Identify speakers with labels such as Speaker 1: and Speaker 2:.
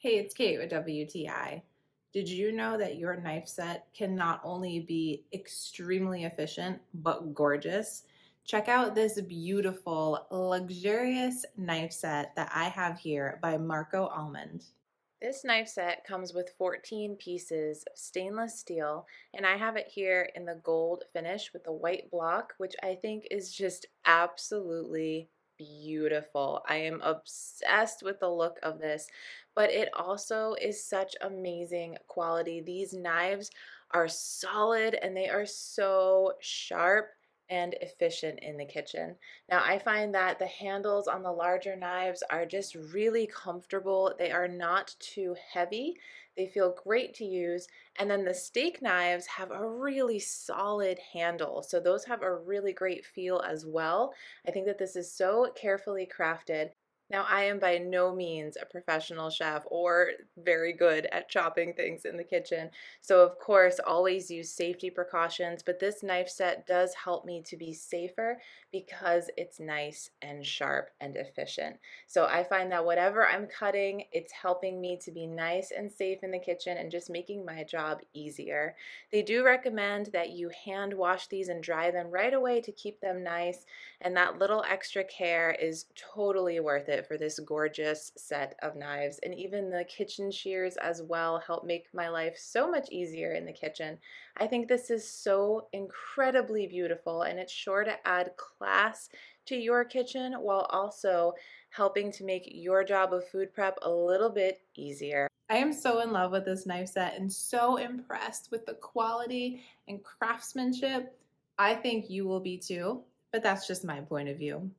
Speaker 1: Hey, it's Kate with WTI. Did you know that your knife set can not only be extremely efficient, but gorgeous? Check out this beautiful, luxurious knife set that I have here by Marco Almond. This knife set comes with 14 pieces of stainless steel, and I have it here in the gold finish with the white block, which I think is just absolutely beautiful. I am obsessed with the look of this, but it also is such amazing quality. These knives are solid and they are so sharp and efficient in the kitchen. Now, I find that the handles on the larger knives are just really comfortable. They are not too heavy. They feel great to use. And then the steak knives have a really solid handle. So those have a really great feel as well. I think that this is so carefully crafted. Now, I am by no means a professional chef or very good at chopping things in the kitchen. So, of course, always use safety precautions, but this knife set does help me to be safer because it's nice and sharp and efficient. So I find that whatever I'm cutting, it's helping me to be nice and safe in the kitchen and just making my job easier. They do recommend that you hand wash these and dry them right away to keep them nice, and that little extra care is totally worth it for this gorgeous set of knives. And even the kitchen shears as well help make my life so much easier in the kitchen. I think this is so incredibly beautiful, and it's sure to add class to your kitchen while also helping to make your job of food prep a little bit easier. I am so in love with this knife set and so impressed with the quality and craftsmanship. I think you will be too, but that's just my point of view.